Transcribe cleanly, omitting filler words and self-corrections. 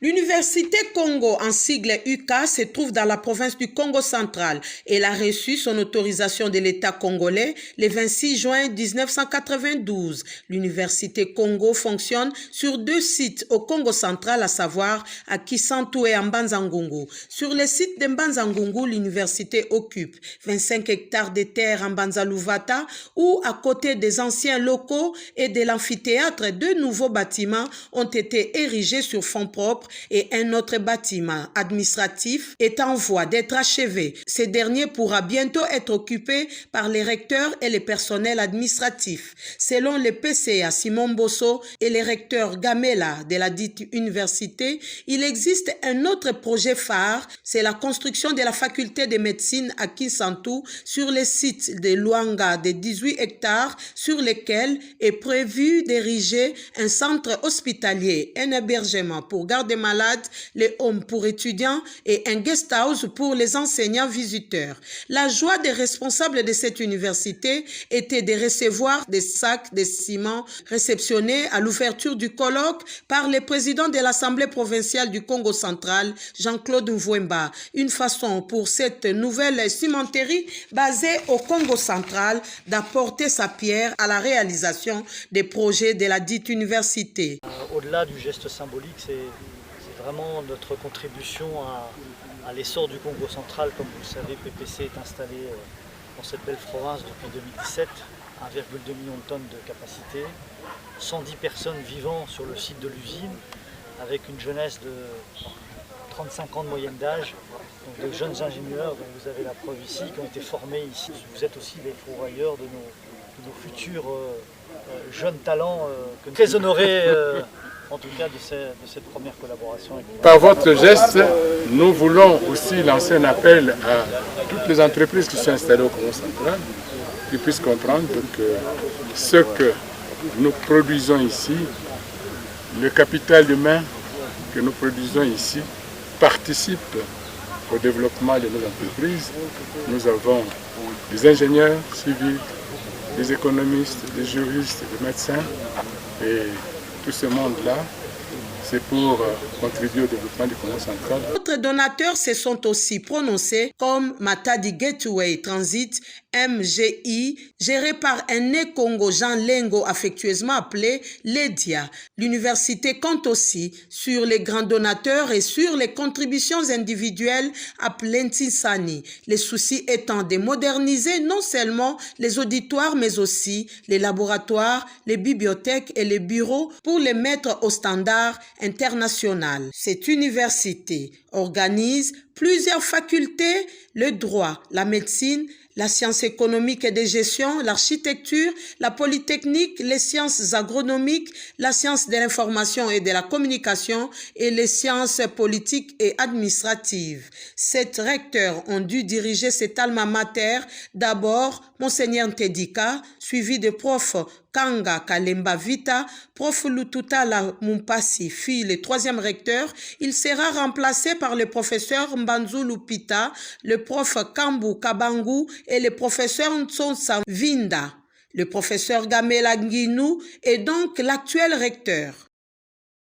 L'Université Congo, en sigle UK, se trouve dans la province du Congo central. Elle a reçu son autorisation de l'État congolais le 26 juin 1992. L'Université Congo fonctionne sur 2 sites au Congo central, à savoir à Kisantu et à Mbanza-Ngungu. Sur le site de Mbanza-Ngungu, l'université occupe 25 hectares de terre en Mbanza-Luvata, où, à côté des anciens locaux et de l'amphithéâtre, 2 nouveaux bâtiments ont été érigés sur fonds propres et un autre bâtiment administratif est en voie d'être achevé. Ce dernier pourra bientôt être occupé par les recteurs et les personnels administratifs. Selon le PCA Simon Bosso et le recteur Gamela de la dite université, il existe un autre projet phare, c'est la construction de la faculté de médecine à Kisantu sur le site de Luanga de 18 hectares sur lesquels est prévu d'ériger un centre hospitalier, un hébergement pour garder malades, les homes pour étudiants et un guest house pour les enseignants visiteurs. La joie des responsables de cette université était de recevoir des sacs de ciment réceptionnés à l'ouverture du colloque par le président de l'Assemblée provinciale du Congo central, Jean-Claude Mvouemba. Une façon pour cette nouvelle cimenterie basée au Congo central d'apporter sa pierre à la réalisation des projets de la dite université. Au-delà du geste symbolique, c'est vraiment notre contribution à l'essor du Congo central. Comme vous le savez, PPC est installé dans cette belle province depuis 2017, 1,2 million de tonnes de capacité, 110 personnes vivant sur le site de l'usine, avec une jeunesse de 35 ans de moyenne d'âge, donc de jeunes ingénieurs dont vous avez la preuve ici, qui ont été formés ici. Vous êtes aussi les fourrailleurs de nos futurs jeunes talents, très honorés en tout cas de cette première collaboration. Par votre geste, nous voulons aussi lancer un appel à toutes les entreprises qui sont installées au Congo central, qui puissent comprendre que ce que nous produisons ici, le capital humain que nous produisons ici, participe au développement de nos entreprises. Nous avons des ingénieurs civils, des économistes, des juristes, des médecins, et tout ce monde-là, c'est pour contribuer au développement du Congo central. D'autres donateurs se sont aussi prononcés, comme Matadi Gateway Transit, MGI, géré par un né-Congo Jean Lengo, affectueusement appelé Ledia. L'université compte aussi sur les grands donateurs et sur les contributions individuelles appelées Ntinsani. Les soucis étant de moderniser non seulement les auditoires, mais aussi les laboratoires, les bibliothèques et les bureaux pour les mettre au standard international. Cette université organise plusieurs facultés, le droit, la médecine, la science économique et de gestion, l'architecture, la polytechnique, les sciences agronomiques, la science de l'information et de la communication et les sciences politiques et administratives. 7 recteurs ont dû diriger cet alma mater. D'abord, Monseigneur Ntedika, suivi de prof Kanga Kalemba Vita, prof Lututala Mumpasi, fille le 3e recteur. Il sera remplacé par le professeur Mbanzu Lupita, le prof Kambu Kabangu et le professeur Ntsonsa Vinda. Le professeur Gamela Nginou est donc l'actuel recteur.